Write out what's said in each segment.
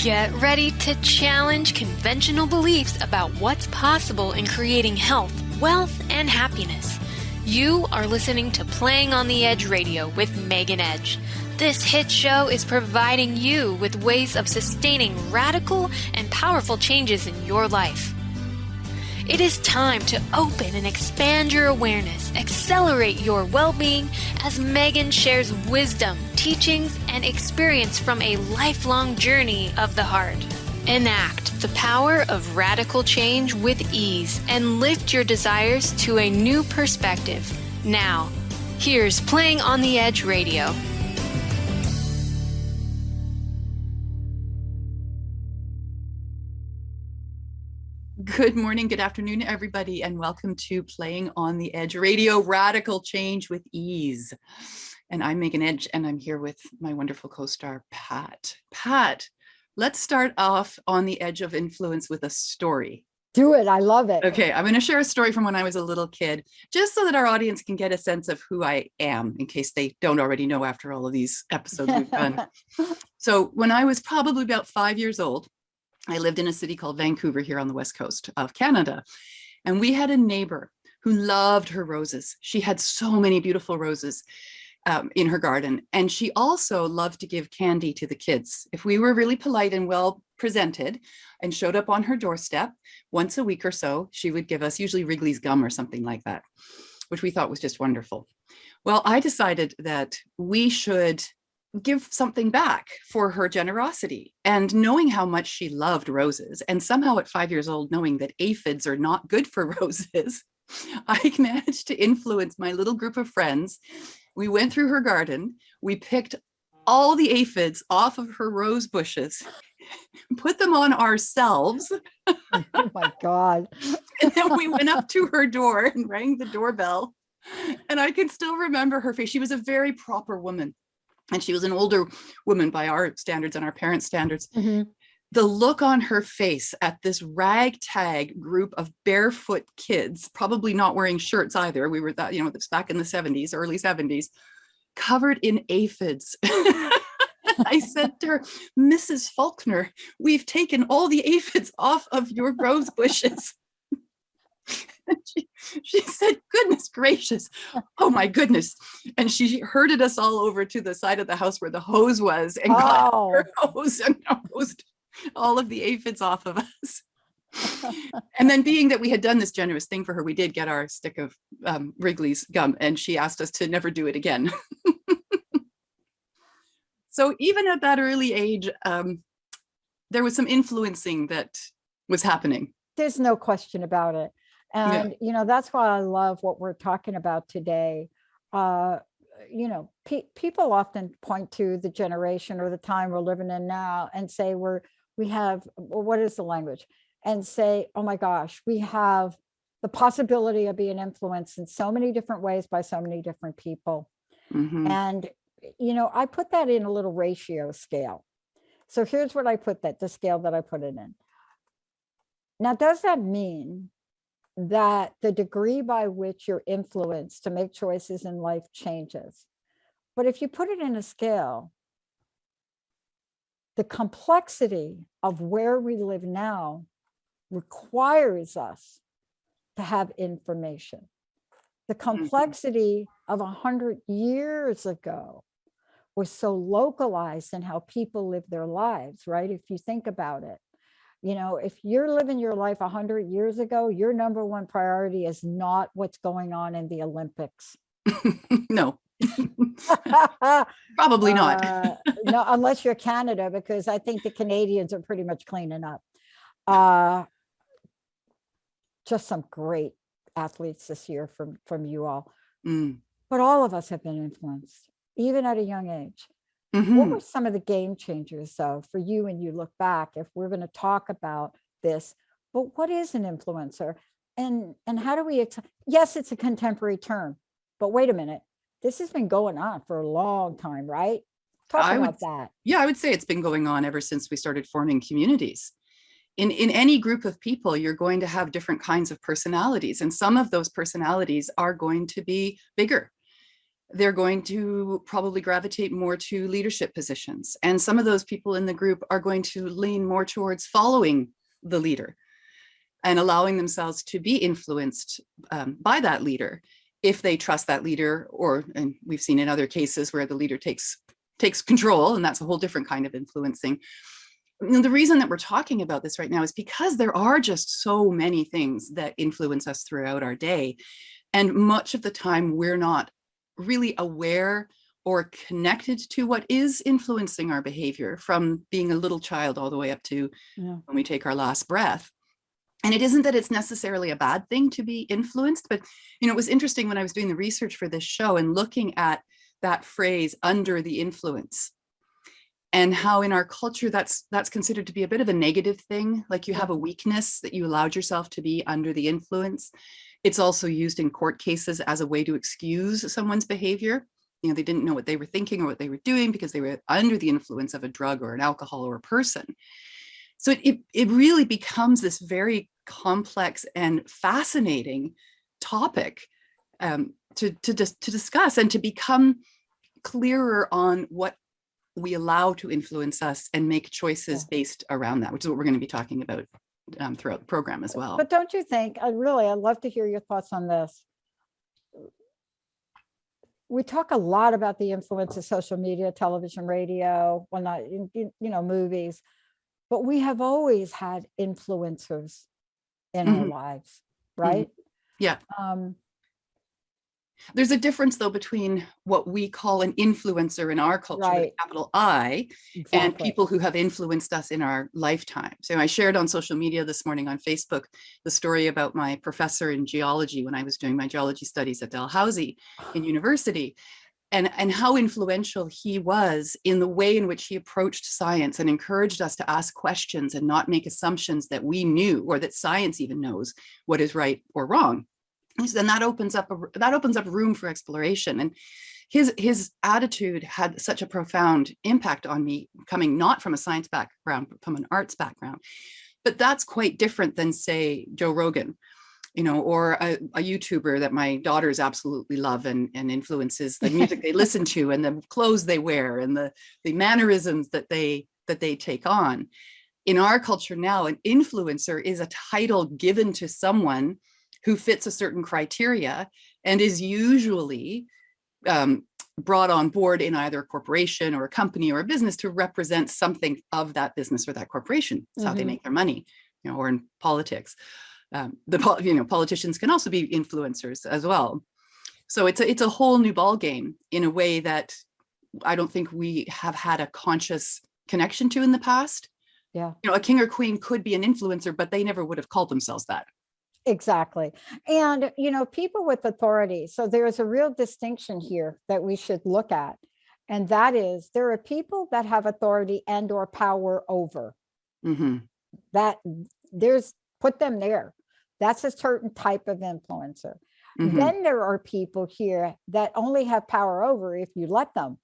Get ready to challenge conventional beliefs about what's possible in creating health, wealth, and happiness. You are listening to Playing on the Edge Radio with Megan Edge. This hit show is providing you with ways of sustaining radical and powerful changes in your life. It is time to open and expand your awareness, accelerate your well-being as Megan shares wisdom, teachings, and experience from a lifelong journey of the heart. Enact the power of radical change with ease and lift your desires to a new perspective. Now, here's Playing on the Edge Radio. Good morning, good afternoon, everybody, and welcome to Playing on the Edge Radio, Radical Change with Ease. And I'm Megan Edge, and I'm here with my wonderful co-star, Pat. Pat, let's start off on the edge of influence with a story. Do it. I love it. Okay, I'm going to share a story from when I was a little kid, just so that our audience can get a sense of who I am, in case they don't already know after all of these episodes we've done. So when I was probably about 5 years old, I lived in a city called Vancouver here on the west coast of Canada. And we had a neighbor who loved her roses. She had so many beautiful roses in her garden. And she also loved to give candy to the kids. If we were really polite and well presented and showed up on her doorstep once a week or so, she would give us usually Wrigley's gum or something like that, which we thought was just wonderful. Well, I decided that we should give something back for her generosity. And knowing how much she loved roses, and somehow at 5 years old, knowing that aphids are not good for roses, I managed to influence my little group of friends. We went through her garden, we picked all the aphids off of her rose bushes, put them on ourselves. Oh my God. And then we went up to her door and rang the doorbell. And I can still remember her face. She was a very proper woman. And she was an older woman by our standards and our parents' standards. Mm-hmm. The look on her face at this ragtag group of barefoot kids, probably not wearing shirts either. We were that, it's back in the 70s, early 70s, covered in aphids. I said to her, Mrs. Faulkner, we've taken all the aphids off of your rose bushes. She said, goodness gracious, oh my goodness. And she herded us all over to the side of the house where the hose was and got her hose and hosed all of the aphids off of us. And then being that we had done this generous thing for her, we did get our stick of Wrigley's gum, and she asked us to never do it again. So even at that early age, there was some influencing that was happening. There's no question about it. And, that's why I love what we're talking about today. People often point to the generation or the time we're living in now and say what is the language? And say, oh my gosh, we have the possibility of being influenced in so many different ways by so many different people. Mm-hmm. And, I put that in a little ratio scale. So here's what I put the scale that I put it in. Now, does that mean that the degree by which you're influenced to make choices in life changes? But if you put it in a scale, the complexity of where we live now requires us to have information. The complexity of 100 years ago was so localized in how people live their lives, right? If you think about it. If you're living your life 100 years ago, your number one priority is not what's going on in the Olympics. No, probably not. No, unless you're Canada, because I think the Canadians are pretty much cleaning up. Just some great athletes this year from you all. Mm. But all of us have been influenced, even at a young age. Mm-hmm. What were some of the game changers, though, for you when you look back, if we're going to talk about this? But what is an influencer? And how do we, yes, it's a contemporary term, but wait a minute. This has been going on for a long time, right? Talk about that. Yeah, I would say it's been going on ever since we started forming communities. In any group of people, you're going to have different kinds of personalities. And some of those personalities are going to be bigger. they're going to probably gravitate more to leadership positions. And some of those people in the group are going to lean more towards following the leader and allowing themselves to be influenced by that leader if they trust that leader, or, and we've seen in other cases where the leader takes control, and that's a whole different kind of influencing. The reason that we're talking about this right now is because there are just so many things that influence us throughout our day. And much of the time we're not really aware or connected to what is influencing our behavior, from being a little child all the way up to when we take our last breath. And it isn't that it's necessarily a bad thing to be influenced, but it was interesting when I was doing the research for this show and looking at that phrase, under the influence, and how in our culture that's considered to be a bit of a negative thing. Like, you have a weakness that you allowed yourself to be under the influence. It's also used in court cases as a way to excuse someone's behavior. They didn't know what they were thinking or what they were doing because they were under the influence of a drug or an alcohol or a person. So it really becomes this very complex and fascinating topic to discuss, and to become clearer on what we allow to influence us and make choices based around that, which is what we're going to be talking about throughout the program as well. But don't you think, I'd love to hear your thoughts on this. We talk a lot about the influence of social media, television, radio, well, not, movies, but we have always had influencers in our lives, right? Yeah. There's a difference, though, between what we call an influencer in our culture, with a capital I, and people who have influenced us in our lifetime. So I shared on social media this morning on Facebook the story about my professor in geology when I was doing my geology studies at Dalhousie in university, and how influential he was in the way in which he approached science and encouraged us to ask questions and not make assumptions that we knew, or that science even knows what is right or wrong. And that opens up room for exploration. And his attitude had such a profound impact on me, coming not from a science background, but from an arts background. But that's quite different than, say, Joe Rogan, or a YouTuber that my daughters absolutely love and influences the music they listen to, and the clothes they wear, and the mannerisms that they take on. In our culture now, an influencer is a title given to someone who fits a certain criteria and is usually brought on board in either a corporation or a company or a business to represent something of that business or that corporation. It's how they make their money, or in politics. Politicians can also be influencers as well. So it's a whole new ball game in a way that I don't think we have had a conscious connection to in the past. Yeah. A king or queen could be an influencer, but they never would have called themselves that. Exactly. And, people with authority. So there's a real distinction here that we should look at. And that is, there are people that have authority and or power over. That put them there. That's a certain type of influencer. Then there are people here that only have power over if you let them.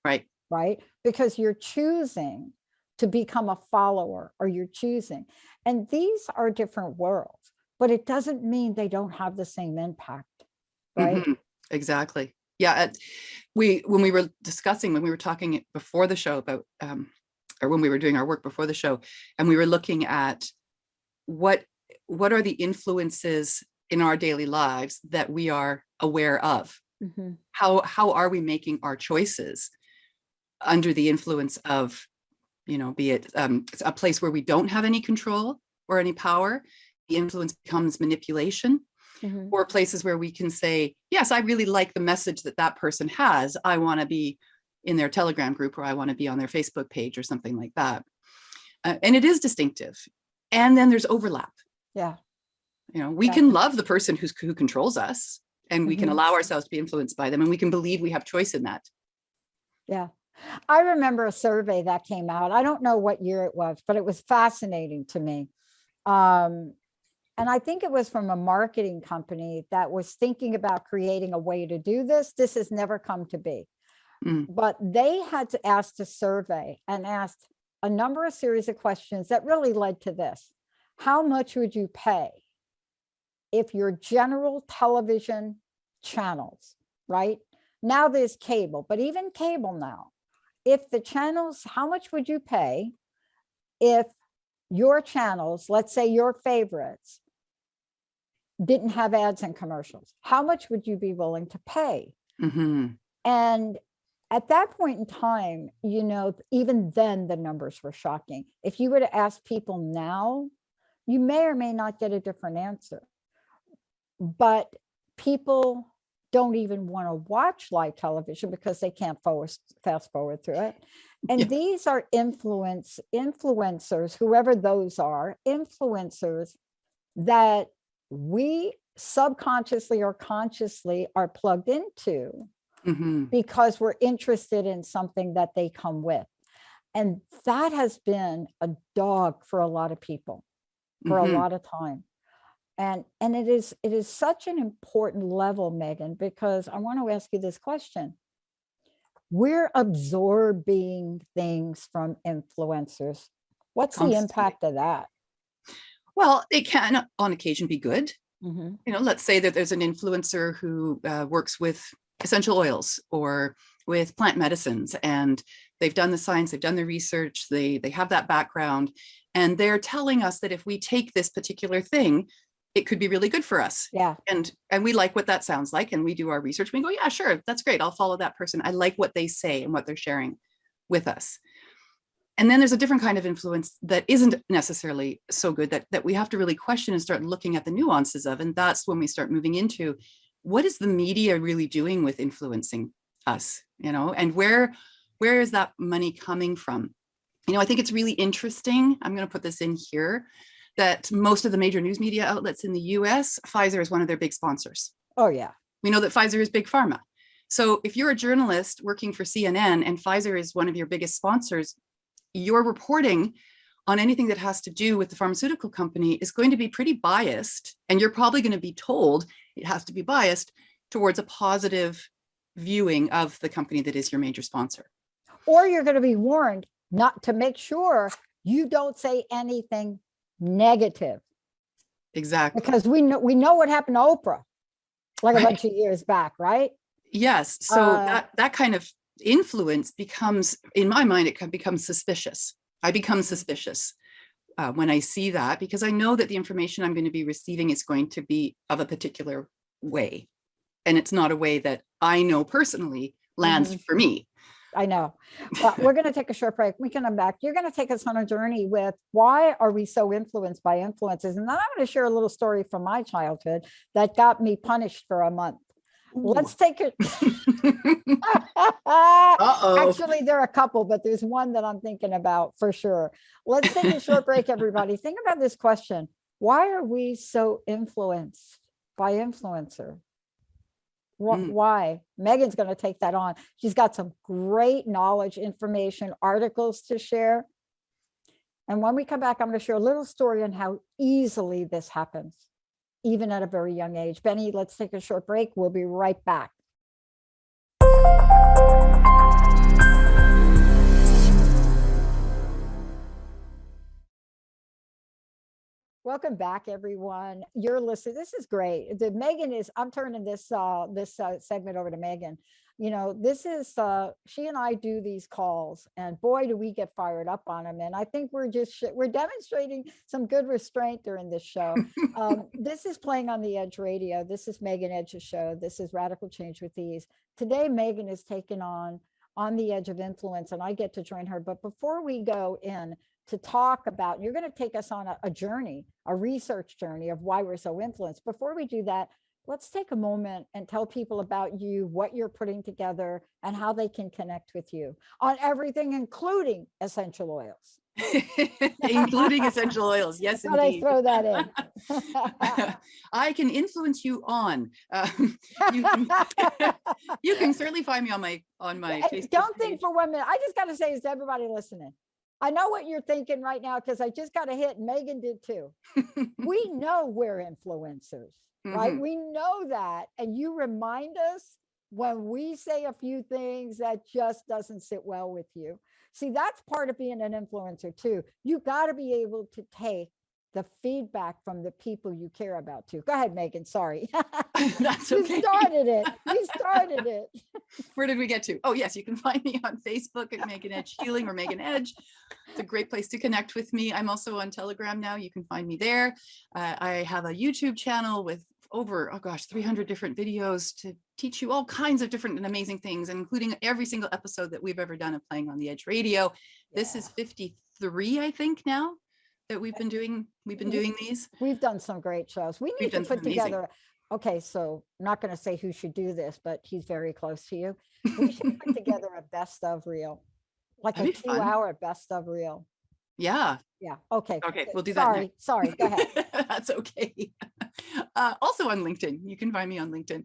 Right. Right. Because you're choosing to become a follower, or you're choosing. And these are different worlds. But it doesn't mean they don't have the same impact, right? Exactly. Yeah. When we were talking before the show about, or when we were doing our work before the show, and we were looking at what are the influences in our daily lives that we are aware of? How are we making our choices under the influence of, be it a place where we don't have any control or any power? The influence becomes manipulation, or places where we can say, yes, I really like the message that person has. I want to be in their Telegram group, or I want to be on their Facebook page, or something like that. And it is distinctive. And then there's overlap. Yeah. We can love the person who controls us, and we can allow ourselves to be influenced by them, and we can believe we have choice in that. Yeah. I remember a survey that came out. I don't know what year it was, but it was fascinating to me. And I think it was from a marketing company that was thinking about creating a way to do this. This has never come to be. But they had to ask a survey and asked a number of series of questions that really led to this. How much would you pay if your general television channels, right, Now there's cable, but even cable now, if the channels, how much would you pay if your channels, let's say your favorites, didn't have ads and commercials? How much would you be willing to pay? And at that point in time, even then the numbers were shocking. If you were to ask people now, you may or may not get a different answer. But people don't even want to watch live television because they can't fast forward through it. And these are influencers, whoever those are, influencers that we subconsciously or consciously are plugged into because we're interested in something that they come with. And that has been a dog for a lot of people for a lot of time. And it is such an important level, Megan, because I want to ask you this question. We're absorbing things from influencers. What's the impact of that? Well, it can on occasion be good. Let's say that there's an influencer who works with essential oils or with plant medicines, and they've done the science, they've done the research, they have that background, and they're telling us that if we take this particular thing, it could be really good for us. Yeah. And we like what that sounds like. And we do our research. We go, yeah, sure. That's great. I'll follow that person. I like what they say and what they're sharing with us. And then there's a different kind of influence that isn't necessarily so good that we have to really question and start looking at the nuances of. And that's when we start moving into what is the media really doing with influencing us, and where is that money coming from? I think it's really interesting. I'm going to put this in here, that most of the major news media outlets in the US, Pfizer is one of their big sponsors. Oh, yeah. We know that Pfizer is big pharma. So if you're a journalist working for CNN and Pfizer is one of your biggest sponsors, your reporting on anything that has to do with the pharmaceutical company is going to be pretty biased. And you're probably going to be told it has to be biased towards a positive viewing of the company that is your major sponsor. Or you're going to be warned not to make sure you don't say anything negative. Exactly. Because we know what happened to Oprah like a bunch of years back, right? Yes. So that kind of influence becomes, in my mind, it becomes suspicious. I become suspicious when I see that, because I know that the information I'm going to be receiving is going to be of a particular way. And it's not a way that I know personally lands for me. I know. But we're going to take a short break. We can come back. You're going to take us on a journey with why are we so influenced by influences? And then I'm going to share a little story from my childhood that got me punished for a month. Ooh. Let's take it. Actually, there are a couple, but there's one that I'm thinking about for sure. Let's take a short break, everybody. Think about this question. Why are we so influenced by influencer? Why? Megan's going to take that on. She's got some great knowledge, information, articles to share. And when we come back, I'm going to share a little story on how easily this happens, even at a very young age. Benny, let's take a short break. We'll be right back. Welcome back, everyone. You're listening. This is great. I'm turning this segment over to Megan. This is, she and I do these calls, and boy, do we get fired up on them. And I think we're demonstrating some good restraint during this show. This is Playing on the Edge Radio. This is Megan Edge's show. This is Radical Change with Ease. Today, Megan is taken on the Edge of Influence, and I get to join her. But before we go in to talk about, you're going to take us on a journey, a research journey of why we're so influenced. Before we do that, let's take a moment and tell people about you, what you're putting together, and how they can connect with you on everything, including essential oils. Including essential oils. Yes, indeed. I throw that in. I can influence you on. You can certainly find me on my Facebook. Don't think for 1 minute. I just got to say this to everybody listening. I know what you're thinking right now, because I just got a hit, and Megan did too. We know we're influencers, right? We know that. And you remind us when we say a few things that just doesn't sit well with you. See, that's part of being an influencer too. You got to be able to take the feedback from the people you care about too. Go ahead, Megan. Sorry. That's You okay. started it. You started it. Where did we get to? Oh, yes, you can find me on Facebook at Megan Edge Healing or Megan Edge. It's a great place to connect with me. I'm also on Telegram now. You can find me there. I have a YouTube channel with over, 300 different videos to teach you all kinds of different and amazing things, including every single episode that we've ever done of Playing on the Edge Radio. This is 53, I think, now that we've been doing these. We've done some great shows. We need to put together. Okay, so I'm not going to say who should do this, but he's very close to you. We should put together a best of reel, like a 2-hour best of reel. Yeah. Yeah. Okay. Okay. We'll do that. Sorry. Go ahead. That's okay. Also on LinkedIn. You can find me on LinkedIn.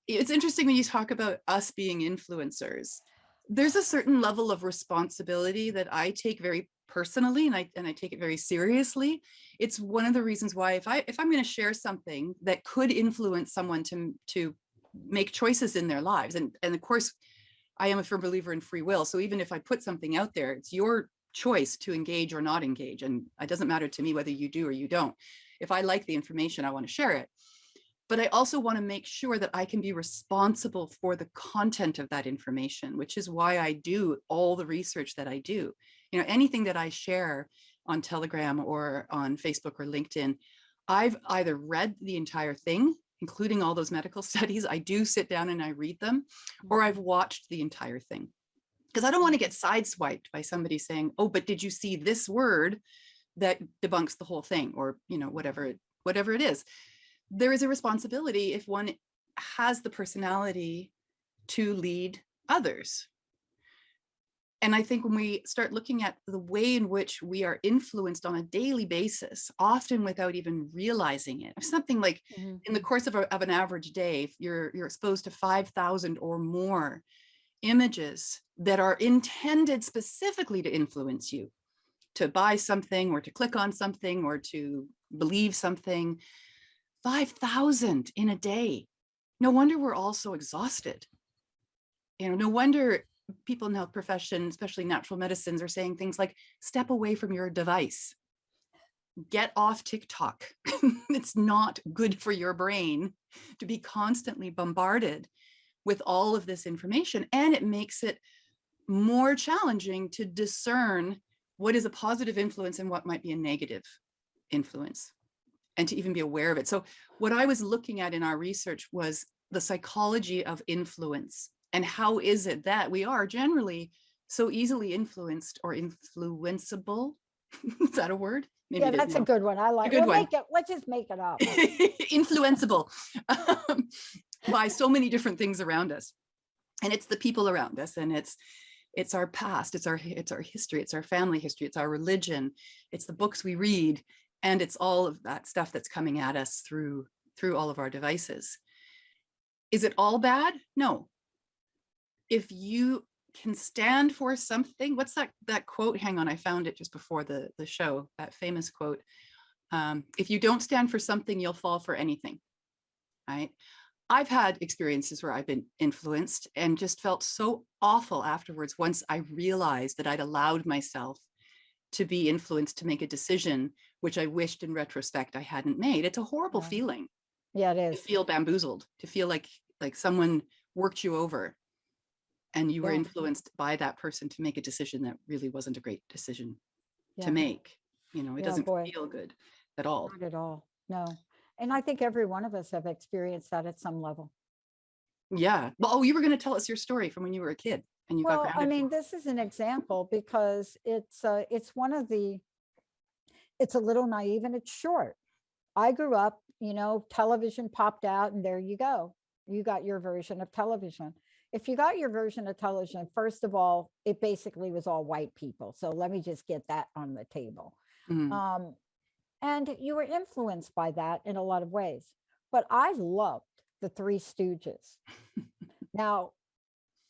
It's interesting when you talk about us being influencers. There's a certain level of responsibility that I take very personally, and I take it very seriously. It's one of the reasons why if I'm going to share something that could influence someone to make choices in their lives, and of course, I am a firm believer in free will. So even if I put something out there, it's your choice to engage or not engage, and it doesn't matter to me whether you do or you don't. If I like the information, I want to share it. But I also want to make sure that I can be responsible for the content of that information, which is why I do all the research that I do. You know, anything that I share on Telegram or on Facebook or LinkedIn, I've either read the entire thing, including all those medical studies. I do sit down and I read them, or I've watched the entire thing. Because I don't want to get sideswiped by somebody saying, oh, but did you see this word that debunks the whole thing? Or, you know, whatever it is. There is a responsibility if one has the personality to lead others. And I think when we start looking at the way in which we are influenced on a daily basis, often without even realizing it, something like in the course of an average day, you're exposed to 5,000 or more images that are intended specifically to influence you, to buy something or to click on something or to believe something. 5,000 in a day. No wonder we're all so exhausted. You know, no wonder people in the health profession, especially natural medicines, are saying things like, step away from your device. Get off TikTok. It's not good for your brain to be constantly bombarded with all of this information. And it makes it more challenging to discern what is a positive influence and what might be a negative influence, and to even be aware of it. So what I was looking at in our research was the psychology of influence, and how is it that we are generally so easily influenced or influenceable? Is that a word? Maybe yeah, that's a good one. I like it. Let's just make it up. Influenceable by so many different things around us. And it's the people around us, and it's our past, it's our history, it's our family history, it's our religion, it's the books we read, and it's all of that stuff that's coming at us through all of our devices. Is it all bad? No. If you can stand for something, what's that quote? Hang on, I found it just before the show, that famous quote. If you don't stand for something, you'll fall for anything, right? I've had experiences where I've been influenced and just felt so awful afterwards once I realized that I'd allowed myself to be influenced to make a decision which I wished in retrospect I hadn't made. It's a horrible feeling. Yeah, it is. To feel bamboozled, to feel like someone worked you over and you were influenced by that person to make a decision that really wasn't a great decision to make. You know, it doesn't feel good at all. Not at all. No. And I think every one of us have experienced that at some level. Yeah. Well, you were going to tell us your story from when you were a kid and you got grounded. I mean, this is an example because it's a little naive and it's short. I grew up, you know, television popped out and there you go. You got your version of television. If you got your version of television, first of all, it basically was all white people. So let me just get that on the table. Mm-hmm. And you were influenced by that in a lot of ways. But I loved the Three Stooges. Now,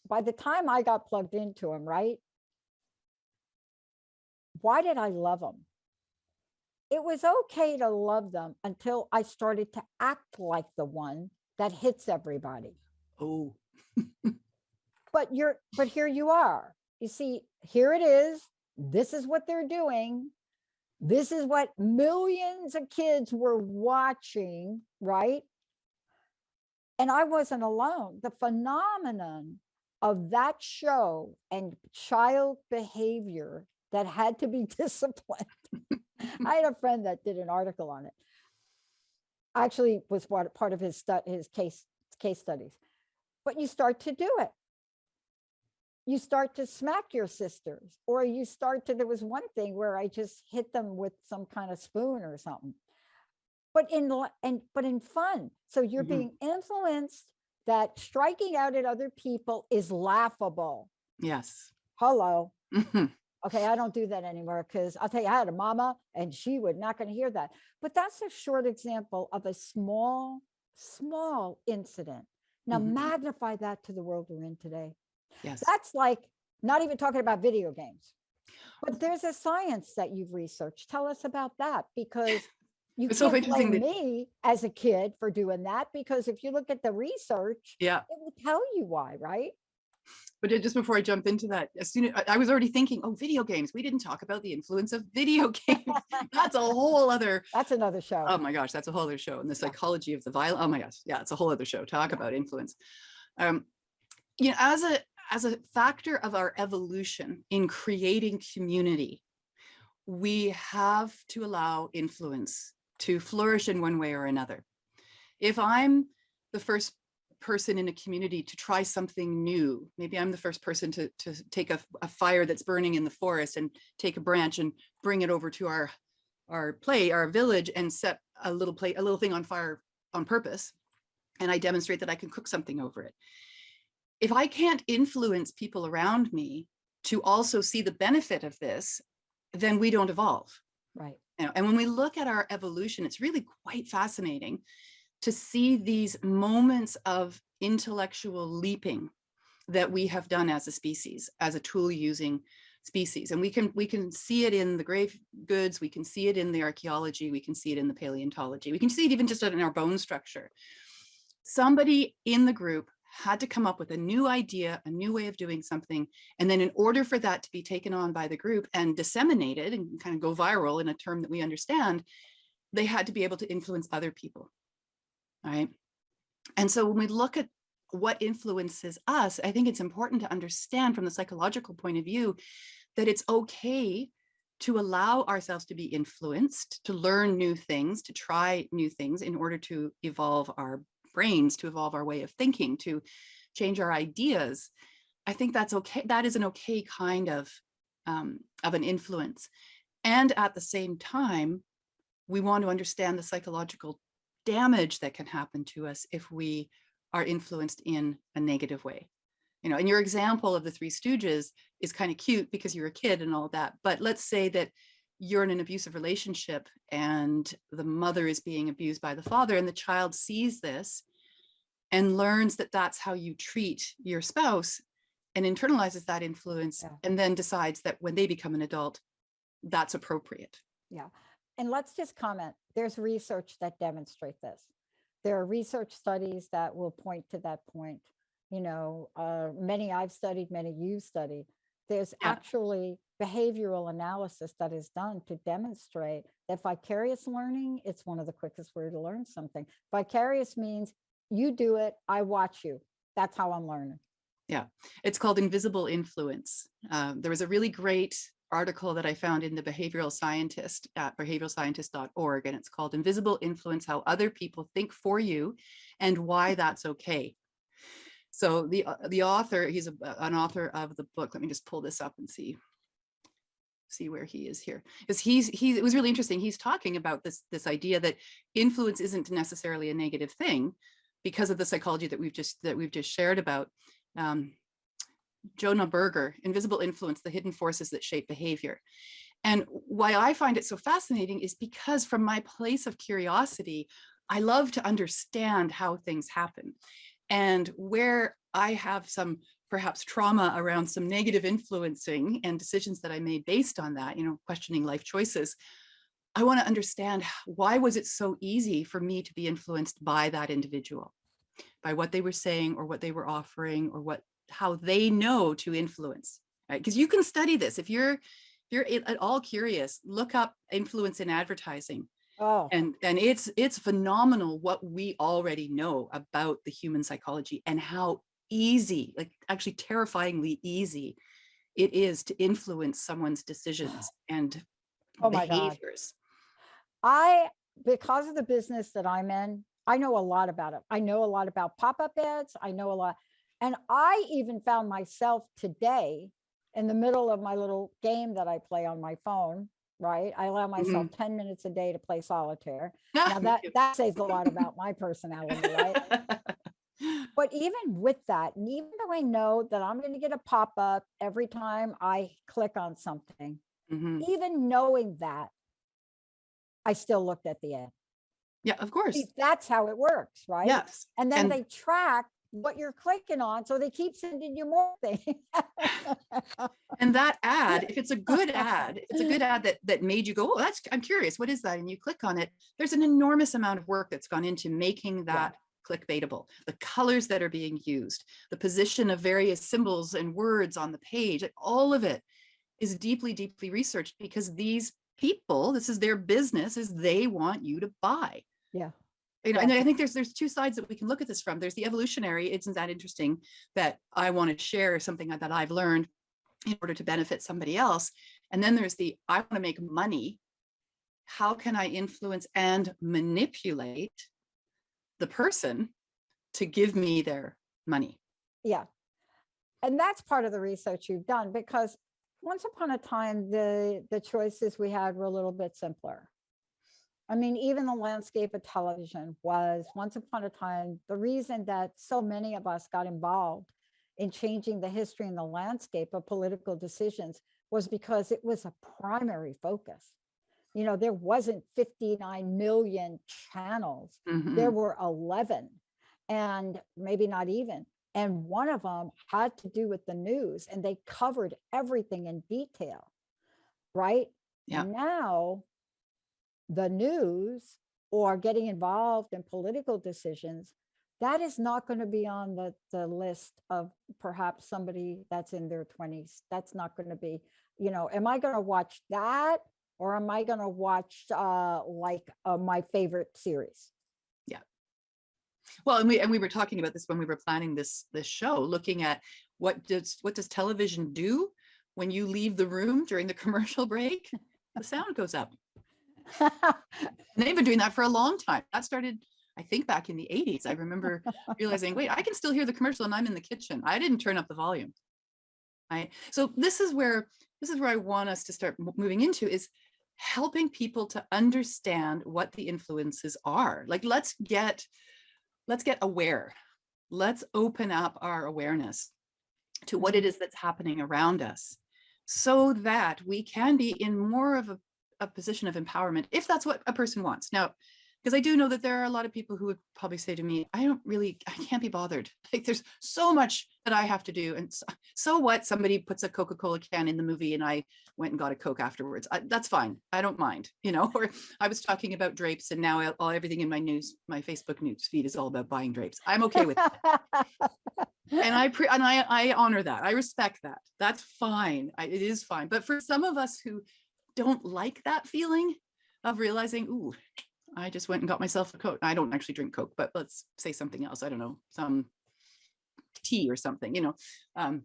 by the time I got plugged into them, right? Why did I love them? It was okay to love them until I started to act like the one that hits everybody. Oh. But here you are. You see, here it is. This is what they're doing. This is what millions of kids were watching, right? And I wasn't alone. The phenomenon of that show and child behavior that had to be disciplined. I had a friend that did an article on it. Actually, was part of his case studies. But you start to do it. You start to smack your sisters, or you start to. There was one thing where I just hit them with some kind of spoon or something. But in fun. So you're being influenced that striking out at other people is laughable. Yes. Hello. Okay, I don't do that anymore, because I'll tell you, I had a mama and she would not going to hear that. But that's a short example of a small incident. Now magnify that to the world we're in today. Yes. That's like not even talking about video games. But there's a science that you've researched. Tell us about that, because you can't blame me as a kid for doing that, because if you look at the research, it will tell you why, right? But just before I jump into that, as soon as I was already thinking, oh, video games. We didn't talk about the influence of video games. That's a whole other. That's another show. Oh my gosh, that's a whole other show. And the psychology of the violence. Oh my gosh, yeah, it's a whole other show. Talk about influence. You know, as a factor of our evolution in creating community, we have to allow influence to flourish in one way or another. If I'm the first person in a community to try something new, maybe I'm the first person to take a fire that's burning in the forest and take a branch and bring it over to our village and set a little thing on fire on purpose, and I demonstrate that I can cook something over it. If I can't influence people around me to also see the benefit of this, then we don't evolve. Right. You know, and when we look at our evolution, it's really quite fascinating to see these moments of intellectual leaping that we have done as a species, as a tool using species. And we can see it in the grave goods, we can see it in the archaeology, we can see it in the paleontology, we can see it even just in our bone structure. Somebody in the group had to come up with a new idea, a new way of doing something. And then in order for that to be taken on by the group and disseminated and kind of go viral in a term that we understand, they had to be able to influence other people. Right. And so when we look at what influences us, I think it's important to understand from the psychological point of view that it's okay to allow ourselves to be influenced, to learn new things, to try new things in order to evolve our brains, to evolve our way of thinking, to change our ideas. I think that's okay. That is an okay kind of an influence. And at the same time, we want to understand the psychological damage that can happen to us if we are influenced in a negative way. You know, and your example of the Three Stooges is kind of cute because you're a kid and all that. But let's say that you're in an abusive relationship and the mother is being abused by the father, and the child sees this and learns that that's how you treat your spouse and internalizes that influence, and then decides that when they become an adult, that's appropriate. Yeah. And let's just comment, there's research that demonstrate this. There are research studies that will point to that point. You know, many I've studied, many you've studied. There's actually behavioral analysis that is done to demonstrate that vicarious learning, it's one of the quickest ways to learn something. Vicarious means you do it, I watch you. That's how I'm learning. Yeah, it's called invisible influence. There was a really great article that I found in the Behavioral Scientist at behavioralscientist.org, and it's called Invisible Influence: How Other People Think for You and Why That's Okay. So the author, he's an author of the book. Let me just pull this up and see where he is here, because it was really interesting. He's talking about this idea that influence isn't necessarily a negative thing because of the psychology that we've just shared about. Jonah Berger, Invisible Influence: The Hidden Forces That Shape Behavior. And why I find it so fascinating is because from my place of curiosity, I love to understand how things happen. And where I have some perhaps trauma around some negative influencing and decisions that I made based on that, you know, questioning life choices, I want to understand why was it so easy for me to be influenced by that individual, by what they were saying or what they were offering or how they know to influence, right? Because you can study this. If you're you're at all curious, look up influence in advertising. Oh, And it's phenomenal what we already know about the human psychology and how easy, like actually terrifyingly easy it is to influence someone's decisions and oh my God. behaviors. Because of the business that I'm in, I know a lot about it. I know a lot about pop-up ads. I know a lot. And I even found myself today in the middle of my little game that I play on my phone, right? I allow myself 10 minutes a day to play solitaire. Now that says a lot about my personality, right? But even with that, and even though I know that I'm going to get a pop-up every time I click on something, even knowing that, I still looked at the ad. Yeah, of course. See, that's how it works, right? Yes. And then they track what you're clicking on, so they keep sending you more things. And that ad, if it's a good ad, it's a good ad that made you go, oh, I'm curious, what is that? And you click on it. There's an enormous amount of work that's gone into making that clickbaitable. The colors that are being used, the position of various symbols and words on the page, like all of it is deeply, deeply researched, because these people, this is their business, is they want you to buy. Yeah. And I think there's two sides that we can look at this from. There's the evolutionary. Isn't that interesting that I want to share something that I've learned in order to benefit somebody else? And then there's the, I want to make money. How can I influence and manipulate the person to give me their money? Yeah. And that's part of the research you've done, because once upon a time, the choices we had were a little bit simpler. I mean, even the landscape of television was, once upon a time, the reason that so many of us got involved in changing the history and the landscape of political decisions was because it was a primary focus. You know, there wasn't 59 million channels. There were 11, and maybe not even. And one of them had to do with the news, and they covered everything in detail, right? Yeah. Now, the news or getting involved in political decisions, that is not going to be on the list of perhaps somebody that's in their 20s. That's not going to be, you know, am I going to watch that, or am I going to watch my favorite series? Yeah. Well, and we were talking about this when we were planning this show, looking at what does television do when you leave the room during the commercial break? The sound goes up. And they've been doing that for a long time. That started, I think, back in the 80s. I remember realizing, wait, I can still hear the commercial and I'm in the kitchen. I didn't turn up the volume. So this is where I want us to start moving into, is helping people to understand what the influences are. Like, let's get aware. Let's open up our awareness to what it is that's happening around us, so that we can be in more of a position of empowerment, if that's what a person wants. Now, because I do know that there are a lot of people who would probably say to me, I can't be bothered. Like, there's so much that I have to do. And so what? Somebody puts a Coca-Cola can in the movie and I went and got a Coke afterwards. That's fine. I don't mind, you know. Or I was talking about drapes, and now everything in my Facebook news feed is all about buying drapes. I'm okay with that. And I honor that. I respect that. That's fine. It is fine. But for some of us who don't like that feeling of realizing, ooh, I just went and got myself a Coke. I don't actually drink Coke, but let's say something else. I don't know, some tea or something, you know. And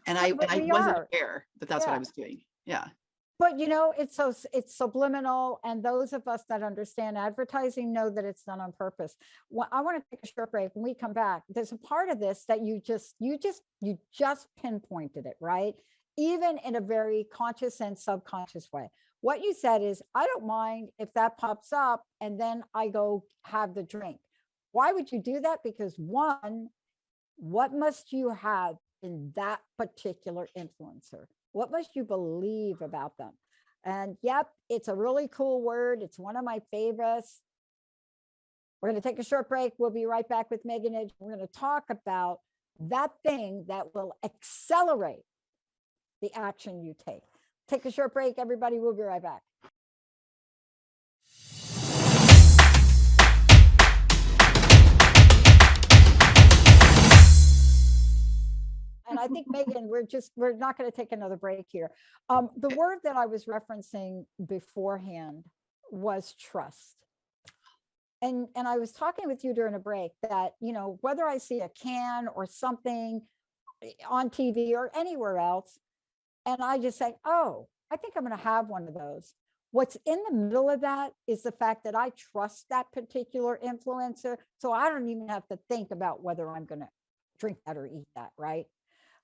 I wasn't aware that that's what I was doing. Yeah. But you know, it's subliminal, and those of us that understand advertising know that it's done on purpose. Well, I want to take a short break. When we come back, there's a part of this that you just pinpointed it, right? Even in a very conscious and subconscious way. What you said is, I don't mind if that pops up and then I go have the drink. Why would you do that? Because one, what must you have in that particular influencer? What must you believe about them? And yep, it's a really cool word. It's one of my favorites. We're going to take a short break. We'll be right back with Megan Edge. We're going to talk about that thing that will accelerate the action you take. Take a short break, everybody. We'll be right back. And I think think, Megan, we're not going to take another break here. The word that I was referencing beforehand was trust. And I was talking with you during a break that, whether I see a can or something on TV or anywhere else, and I just say, oh, I think I'm going to have one of those. What's in the middle of that is the fact that I trust that particular influencer. So I don't even have to think about whether I'm going to drink that or eat that, right?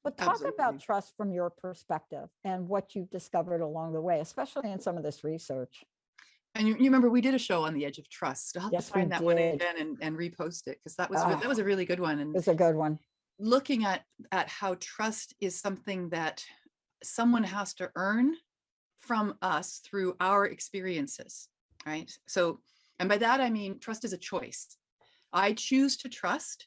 But talk Absolutely. about trust from your perspective and what you've discovered along the way, especially in some of this research. And you remember we did a show on the edge of trust. I'll have Yes, to find we that one did. again and repost it, because that was a really good one. And It's a good one. looking at how trust is something that someone has to earn from us through our experiences, right? So, and by that I mean trust is a choice. I choose to trust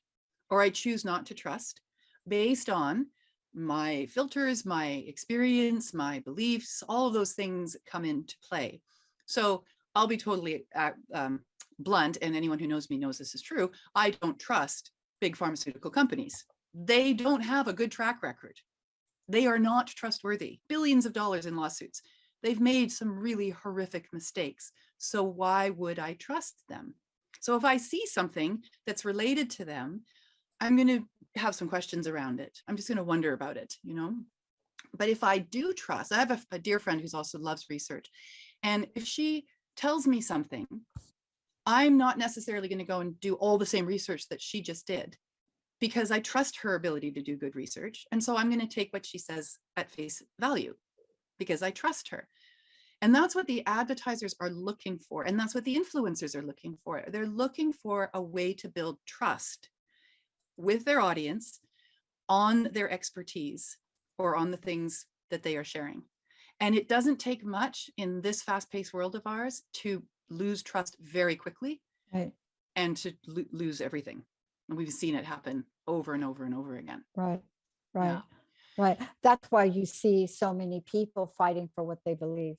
or I choose not to trust based on my filters, my experience, my beliefs, all of those things come into play. So I'll be totally blunt, and anyone who knows me knows this is true. I don't trust big pharmaceutical companies. They don't have a good track record. They are not trustworthy. Billions of dollars in lawsuits. They've made some really horrific mistakes. So why would I trust them? So if I see something that's related to them, I'm going to have some questions around it. I'm just going to wonder about it, But if I do trust, I have a dear friend who's also loves research. And if she tells me something, I'm not necessarily going to go and do all the same research that she just did, because I trust her ability to do good research. And so I'm going to take what she says at face value because I trust her. And that's what the advertisers are looking for. And that's what the influencers are looking for. They're looking for a way to build trust with their audience on their expertise or on the things that they are sharing. And it doesn't take much in this fast-paced world of ours to lose trust very quickly, right, and to lose everything. And we've seen it happen over and over and over again. Right. Yeah. Right. That's why you see so many people fighting for what they believe,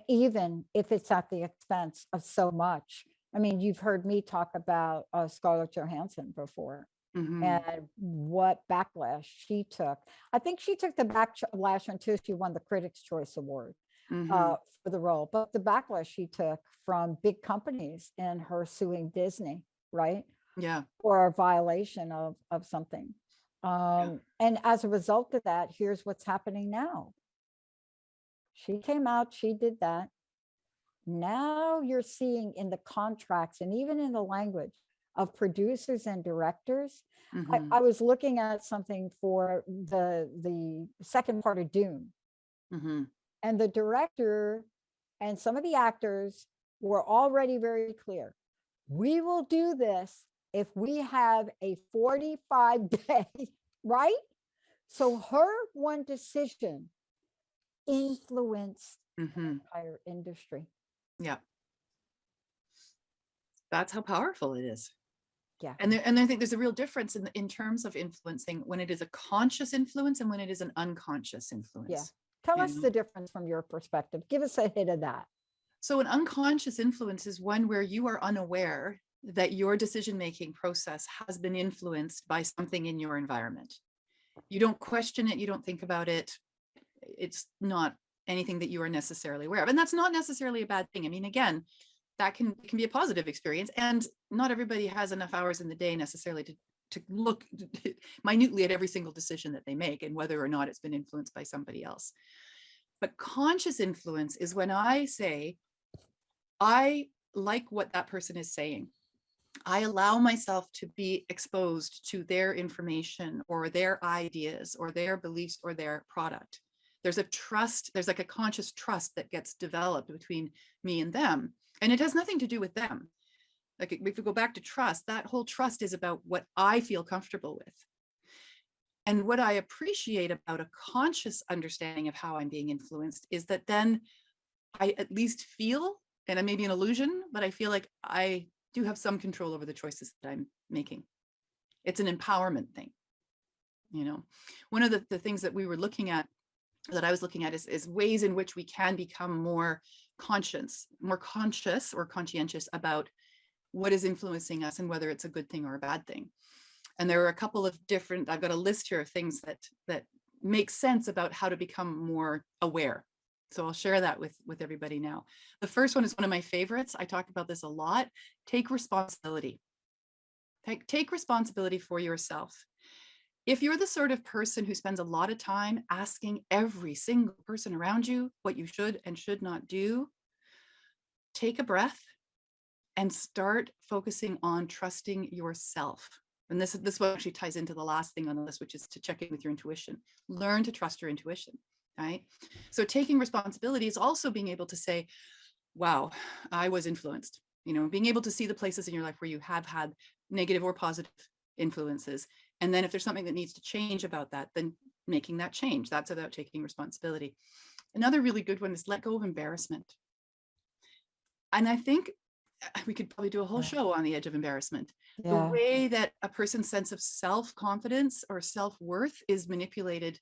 even if it's at the expense of so much. I mean, you've heard me talk about Scarlett Johansson before. Mm-hmm. And what backlash she took. I think she took the backlash until she won the Critics' Choice Award for the role. But the backlash she took from big companies and her suing Disney, right? Yeah. For a violation of something. And as a result of that, here's what's happening now. She came out, she did that. Now you're seeing in the contracts and even in the language of producers and directors. I was looking at something for the second part of Dune. And the director and some of the actors were already very clear. We will do this if we have a 45-day, right? So her one decision influenced the entire industry. Yeah. That's how powerful it is. Yeah. And I think there's a real difference in terms of influencing when it is a conscious influence and when it is an unconscious influence. Yeah. Tell us the difference from your perspective. Give us a hit of that. So an unconscious influence is one where you are unaware that your decision-making process has been influenced by something in your environment. You don't question it. You don't think about it. It's not anything that you are necessarily aware of. And that's not necessarily a bad thing. I mean, again, that can be a positive experience, and not everybody has enough hours in the day necessarily to look minutely at every single decision that they make and whether or not it's been influenced by somebody else. But conscious influence is when I say, I like what that person is saying. I allow myself to be exposed to their information or their ideas or their beliefs or their product. There's a trust, there's like a conscious trust that gets developed between me and them. And it has nothing to do with them. Like if we go back to trust, that whole trust is about what I feel comfortable with. And what I appreciate about a conscious understanding of how I'm being influenced is that then I at least feel, and it may be an illusion, but I feel like I do have some control over the choices that I'm making. It's an empowerment thing. One of the things that we were looking at, that I was looking at is ways in which we can become more conscious or conscientious about what is influencing us and whether it's a good thing or a bad thing. And there are a couple of different, I've got a list here of things that make sense about how to become more aware. So I'll share that with everybody now. The first one is one of my favorites. I talk about this a lot. Take responsibility. Take responsibility for yourself. If you're the sort of person who spends a lot of time asking every single person around you what you should and should not do, take a breath and start focusing on trusting yourself. And this one actually ties into the last thing on the list, which is to check in with your intuition. Learn to trust your intuition, right? So taking responsibility is also being able to say, wow, I was influenced. Being able to see the places in your life where you have had negative or positive influences. And then if there's something that needs to change about that, then making that change. That's about taking responsibility. Another really good one is let go of embarrassment. And I think we could probably do a whole show on the edge of embarrassment. The way that a person's sense of self-confidence or self-worth is manipulated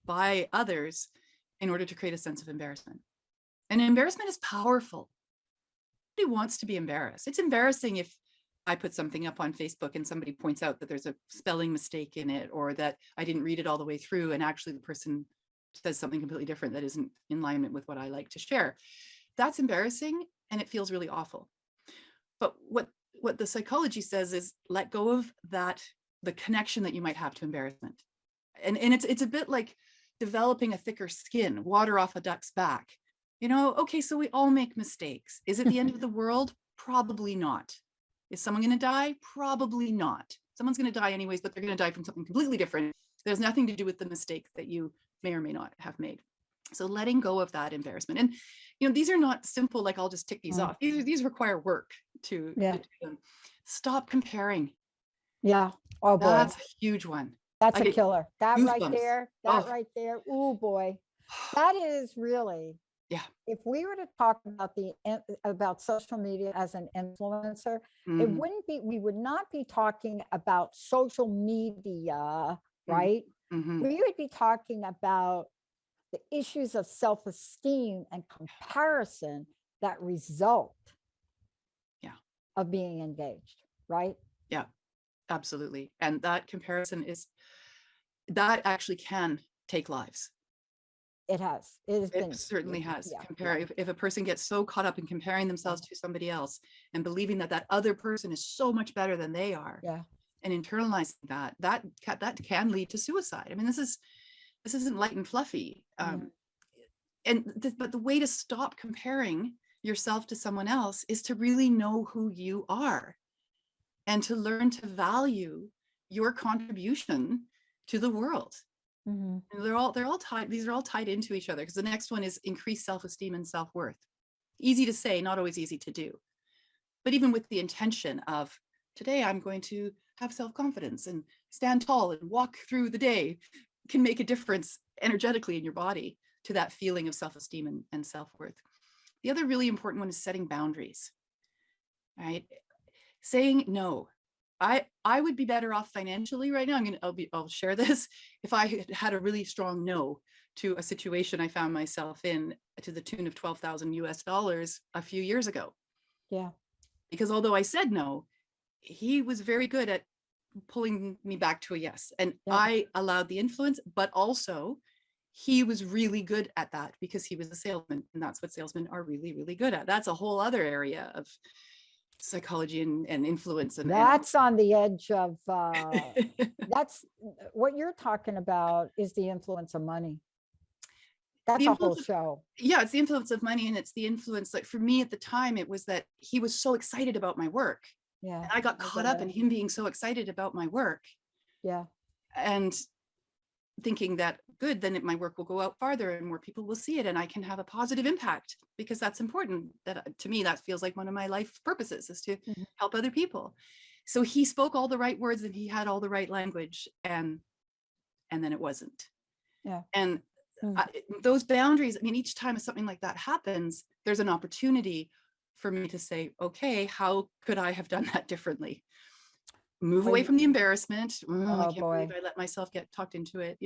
by others in order to create a sense of embarrassment. And embarrassment is powerful. Nobody wants to be embarrassed. It's embarrassing if I put something up on Facebook and somebody points out that there's a spelling mistake in it, or that I didn't read it all the way through and actually the person says something completely different that isn't in alignment with what I like to share. That's embarrassing and it feels really awful. But what the psychology says is let go of that, the connection that you might have to embarrassment. And it's a bit like developing a thicker skin, water off a duck's back. Okay, so we all make mistakes. Is it the end of the world? Probably not. Is someone going to die? Probably not. Someone's going to die anyways, but they're going to die from something completely different. There's nothing to do with the mistake that you may or may not have made. So letting go of that embarrassment. And, these are not simple, like I'll just tick these off. These require work to do them. Stop comparing. Yeah. Oh boy. That's a huge one. That's a killer. That goosebumps. Right there. Oh boy. That is really, if we were to talk about social media as an influencer, we would not be talking about social media, right? We would be talking about the issues of self-esteem and comparison that result of being engaged, right? Yeah, absolutely. And that comparison that actually can take lives. It has. It certainly has. If a person gets so caught up in comparing themselves to somebody else and believing that other person is so much better than they are, and internalizing that can lead to suicide. I mean, this isn't light and fluffy. But the way to stop comparing yourself to someone else is to really know who you are and to learn to value your contribution to the world. And they're all tied. These are all tied into each other, because the next one is increased self-esteem and self-worth. Easy to say, not always easy to do. But even with the intention of today, I'm going to have self-confidence and stand tall and walk through the day, can make a difference energetically in your body to that feeling of self-esteem and self-worth. The other really important one is setting boundaries, right? Saying no. I would be better off financially right now. I'll share this. If I had a really strong no to a situation I found myself in to the tune of $12,000 a few years ago. Yeah. Because although I said no, he was very good at pulling me back to a yes. And I allowed the influence, but also he was really good at that because he was a salesman, and that's what salesmen are really, really good at. That's a whole other area of psychology and influence. And that's on the edge of, that's what you're talking about is the influence of money. That's a whole show. Yeah, it's the influence of money. And it's the influence, like for me at the time, it was that he was so excited about my work. Yeah. And I got caught up in him being so excited about my work. Yeah. And thinking that good, then my work will go out farther and more people will see it and I can have a positive impact, because that's important. That to me, that feels like one of my life purposes, is to help other people. So he spoke all the right words and he had all the right language, and then it wasn't. Yeah. And those boundaries, I mean, each time something like that happens, there's an opportunity for me to say, okay, how could I have done that differently? Move away from the embarrassment. I can't believe I let myself get talked into it.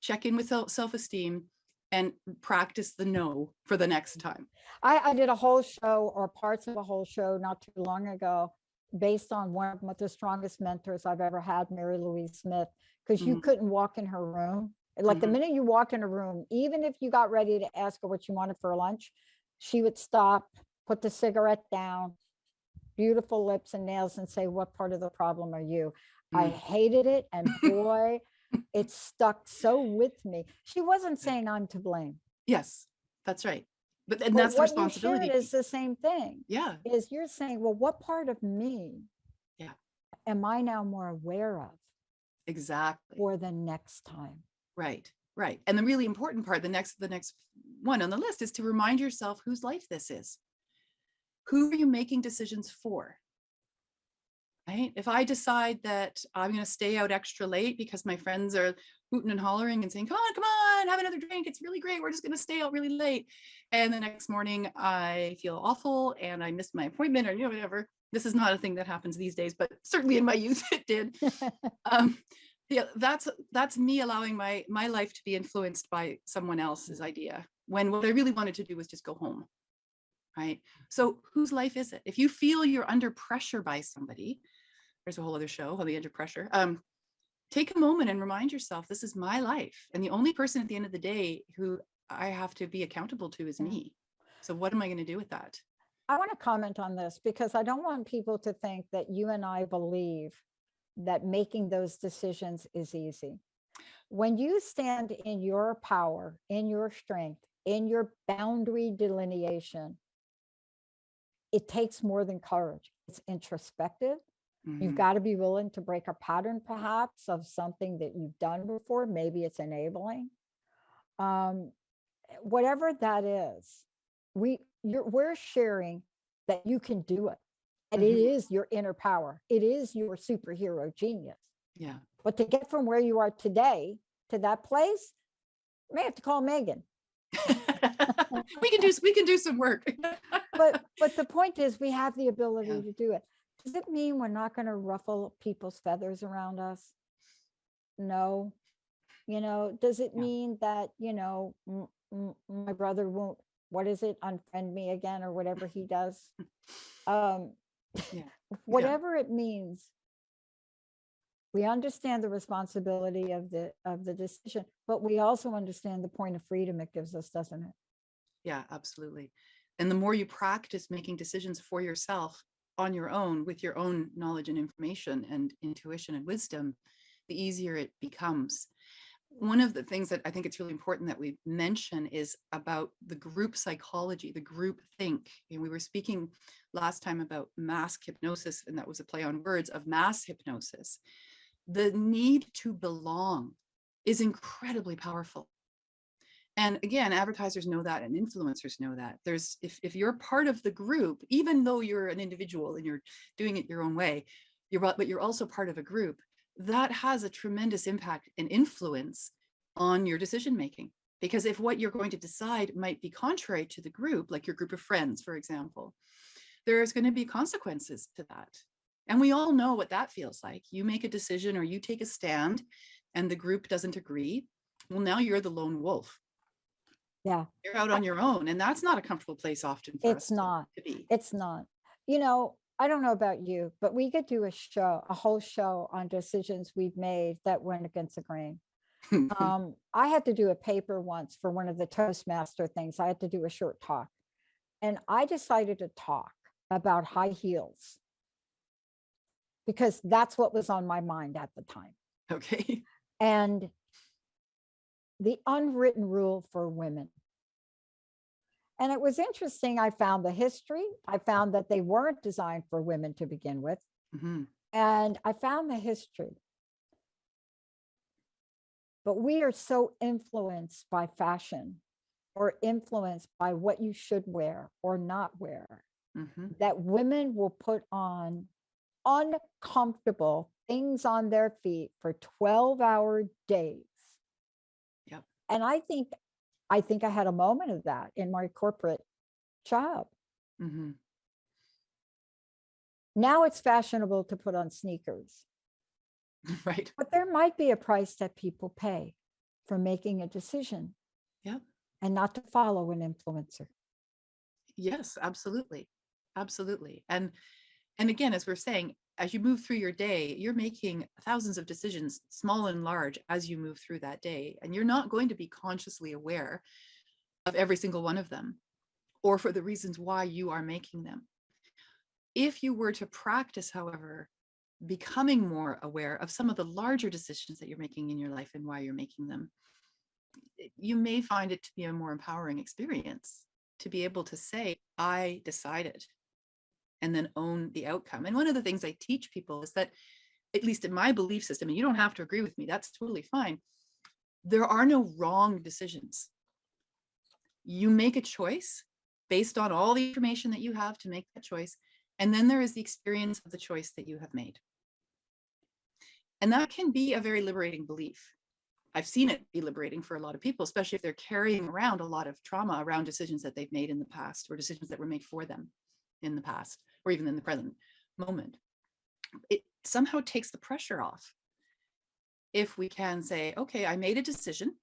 Check in with self-esteem and practice the no for the next time. I did a whole show, or parts of a whole show not too long ago, based on one of the strongest mentors I've ever had, Mary Louise Smith, because you Mhm. couldn't walk in her room. Like the Mhm. minute you walked in a room, even if you got ready to ask her what you wanted for lunch, she would stop, put the cigarette down, beautiful lips and nails, and say, what part of the problem are you? I Mm. hated it. And boy, it stuck so with me. She wasn't Right. saying I'm to blame. Yes, that's right. And But that's the what you shared responsibility is piece. the same thing. Yeah. Is you're saying, well, what part of me Yeah. am I now more aware of Exactly. for the next time? Right. Right. And the really important part, the next one on the list, is to remind yourself whose life this is. Who are you making decisions for? Right? If I decide that I'm going to stay out extra late because my friends are hooting and hollering and saying, come on, have another drink. It's really great. We're just going to stay out really late. And the next morning I feel awful and I missed my appointment, or, whatever. This is not a thing that happens these days, but certainly in my youth it did. Yeah, that's me allowing my life to be influenced by someone else's idea, when what I really wanted to do was just go home. Right? So whose life is it? If you feel you're under pressure by somebody, there's a whole other show on the edge of pressure. Take a moment and remind yourself, this is my life. And the only person at the end of the day who I have to be accountable to is me. So what am I going to do with that? I want to comment on this because I don't want people to think that you and I believe that making those decisions is easy. When you stand in your power, in your strength, in your boundary delineation, it takes more than courage. It's introspective. You've got to be willing to break a pattern, perhaps, of something that you've done before. Maybe it's enabling. Whatever that is, we're sharing that you can do it. And it is your inner power. It is your superhero genius. Yeah. But to get from where you are today to that place, you may have to call Megan. we can do some work. but the point is, we have the ability to do it. Does it mean we're not going to ruffle people's feathers around us? No. Does it mean that, my brother won't, what is it, unfriend me again or whatever he does? Whatever it means, we understand the responsibility of the decision, but we also understand the point of freedom it gives us, doesn't it? Yeah, absolutely. And the more you practice making decisions for yourself on your own, with your own knowledge and information and intuition and wisdom, the easier it becomes. One of the things that I think it's really important that we mention is about the group psychology, the group think. And we were speaking last time about mass hypnosis, and that was a play on words of mass hypnosis. The need to belong is incredibly powerful. And again, advertisers know that and influencers know that. If you're part of the group, even though you're an individual and you're doing it your own way, but you're also part of a group, that has a tremendous impact and influence on your decision making. Because if what you're going to decide might be contrary to the group, like your group of friends, for example, there's going to be consequences to that. And we all know what that feels like. You make a decision or you take a stand and the group doesn't agree. Well, now you're the lone wolf. Yeah. You're out on your own. And that's not a comfortable place often for us to be. It's not. I don't know about you, but we could do a whole show on decisions we've made that went against the grain. I had to do a paper once for one of the Toastmaster things. I had to do a short talk. And I decided to talk about high heels because that's what was on my mind at the time. Okay. And the unwritten rule for women. And it was interesting. I found the history. I found that they weren't designed for women to begin with. And I found the history. But we are so influenced by fashion or influenced by what you should wear or not wear that women will put on uncomfortable things on their feet for 12-hour days. Yep. And I think I had a moment of that in my corporate job. Now it's fashionable to put on sneakers. Right. But there might be a price that people pay for making a decision. Yep. And not to follow an influencer. Yes, absolutely. Absolutely. And And again, as we're saying, as you move through your day, you're making thousands of decisions, small and large, as you move through that day. And you're not going to be consciously aware of every single one of them or for the reasons why you are making them. If you were to practice, however, becoming more aware of some of the larger decisions that you're making in your life and why you're making them, you may find it to be a more empowering experience to be able to say, I decided, and then own the outcome. And one of the things I teach people is that, at least in my belief system, and you don't have to agree with me, that's totally fine, there are no wrong decisions. You make a choice based on all the information that you have to make that choice. And then there is the experience of the choice that you have made. And that can be a very liberating belief. I've seen it be liberating for a lot of people, especially if they're carrying around a lot of trauma around decisions that they've made in the past or decisions that were made for them in the past or even in the present moment. It somehow takes the pressure off. If we can say, okay, I made a decision.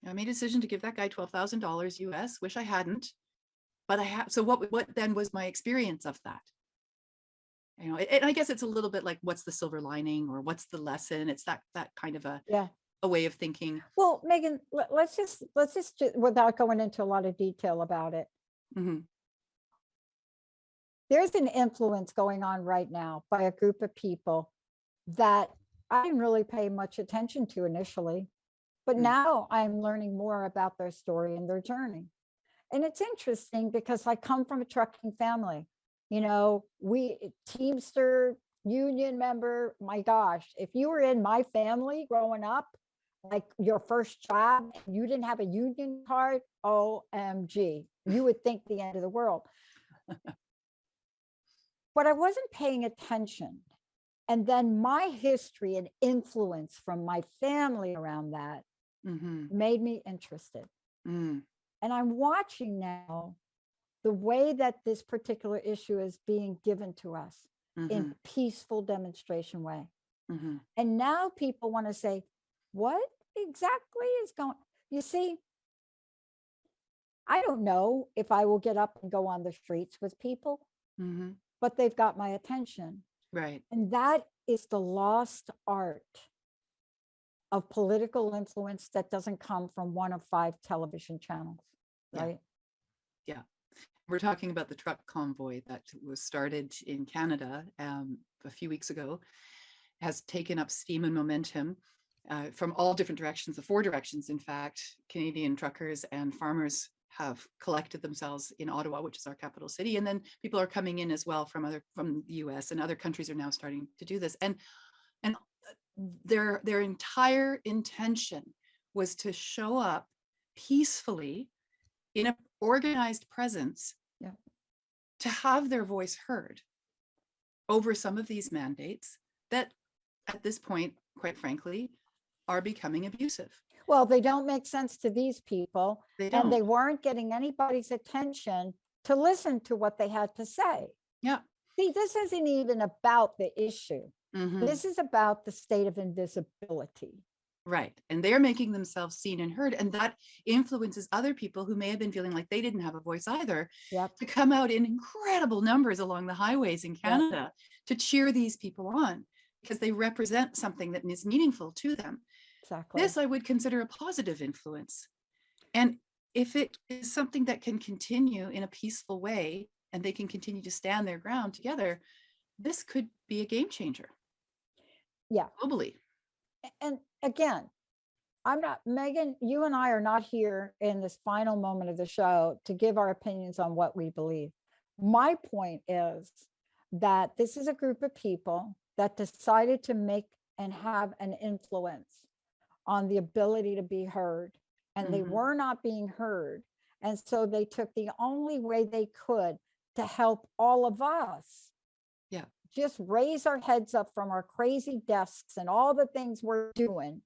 I made a decision to give that guy $12,000 US. Wish I hadn't, but I have. So what then was my experience of that? You know, and I guess it's a little bit like, what's the silver lining or what's the lesson? It's that kind of a way of thinking. Well, Megan, let's just without going into a lot of detail about it. Mm-hmm. There's an influence going on right now by a group of people that I didn't really pay much attention to initially, but now I'm learning more about their story and their journey. And it's interesting because I come from a trucking family. You know, we Teamster union member, my gosh, if you were in my family growing up, like your first job, you didn't have a union card, OMG, you would think the end of the world. But I wasn't paying attention. And then my history and influence from my family around that made me interested. And I'm watching now the way that this particular issue is being given to us in peaceful demonstration way. And now people want to say, what exactly is going? You see, I don't know if I will get up and go on the streets with people, but they've got my attention. Right. And that is the lost art of political influence that doesn't come from one of 5 television channels, right? Yeah. We're talking about the truck convoy that was started in Canada a few weeks ago, has taken up steam and momentum from all different directions, the 4 directions, in fact. Canadian truckers and farmers have collected themselves in Ottawa, which is our capital city. And then people are coming in as well from the US, and other countries are now starting to do this. And their entire intention was to show up peacefully in an organized presence, to have their voice heard over some of these mandates that at this point, quite frankly, are becoming abusive. Well, they don't make sense to these people, and they weren't getting anybody's attention to listen to what they had to say. Yeah. See, this isn't even about the issue. This is about the state of invisibility. Right. And they're making themselves seen and heard. And that influences other people who may have been feeling like they didn't have a voice either, to come out in incredible numbers along the highways in Canada to cheer these people on, because they represent something that is meaningful to them. Exactly. This I would consider a positive influence. And if it is something that can continue in a peaceful way and they can continue to stand their ground together, this could be a game changer. Yeah. Globally. And again, I'm not, Megan, you and I are not here in this final moment of the show to give our opinions on what we believe. My point is that this is a group of people that decided to make and have an influence on the ability to be heard, and they were not being heard. And so they took the only way they could to help all of us just raise our heads up from our crazy desks and all the things we're doing,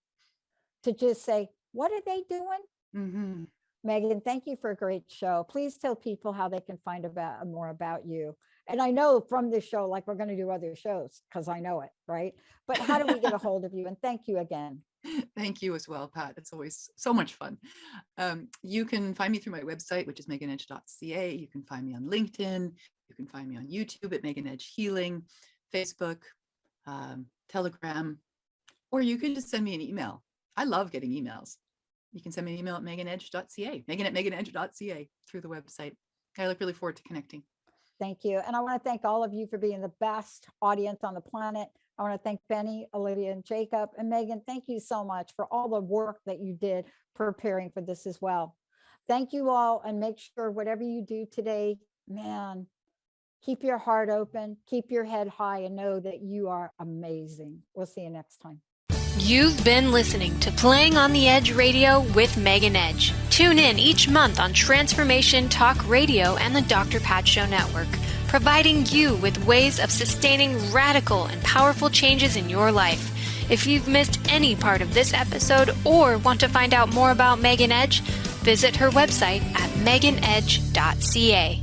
to just say, what are they doing? Megan, thank you for a great show. Please tell people how they can find out more about you. And I know from this show, like, we're going to do other shows because I know it, right? But how do we get a hold of you? And thank you again. Thank you as well, Pat. It's always so much fun. You can find me through my website, which is meganedge.ca. You can find me on LinkedIn. You can find me on YouTube at Megan Edge Healing, Facebook, Telegram, or you can just send me an email. I love getting emails. You can send me an email at meganedge.ca, megan@meganedge.ca through the website. I look really forward to connecting. Thank you. And I want to thank all of you for being the best audience on the planet. I want to thank Benny, Olivia, and Jacob. And Megan, thank you so much for all the work that you did preparing for this as well. Thank you all. And make sure whatever you do today, man, keep your heart open, keep your head high, and know that you are amazing. We'll see you next time. You've been listening to Playing on the Edge Radio with Megan Edge. Tune in each month on Transformation Talk Radio and the Dr. Pat Show Network, providing you with ways of sustaining radical and powerful changes in your life. If you've missed any part of this episode or want to find out more about Megan Edge, visit her website at meganedge.ca.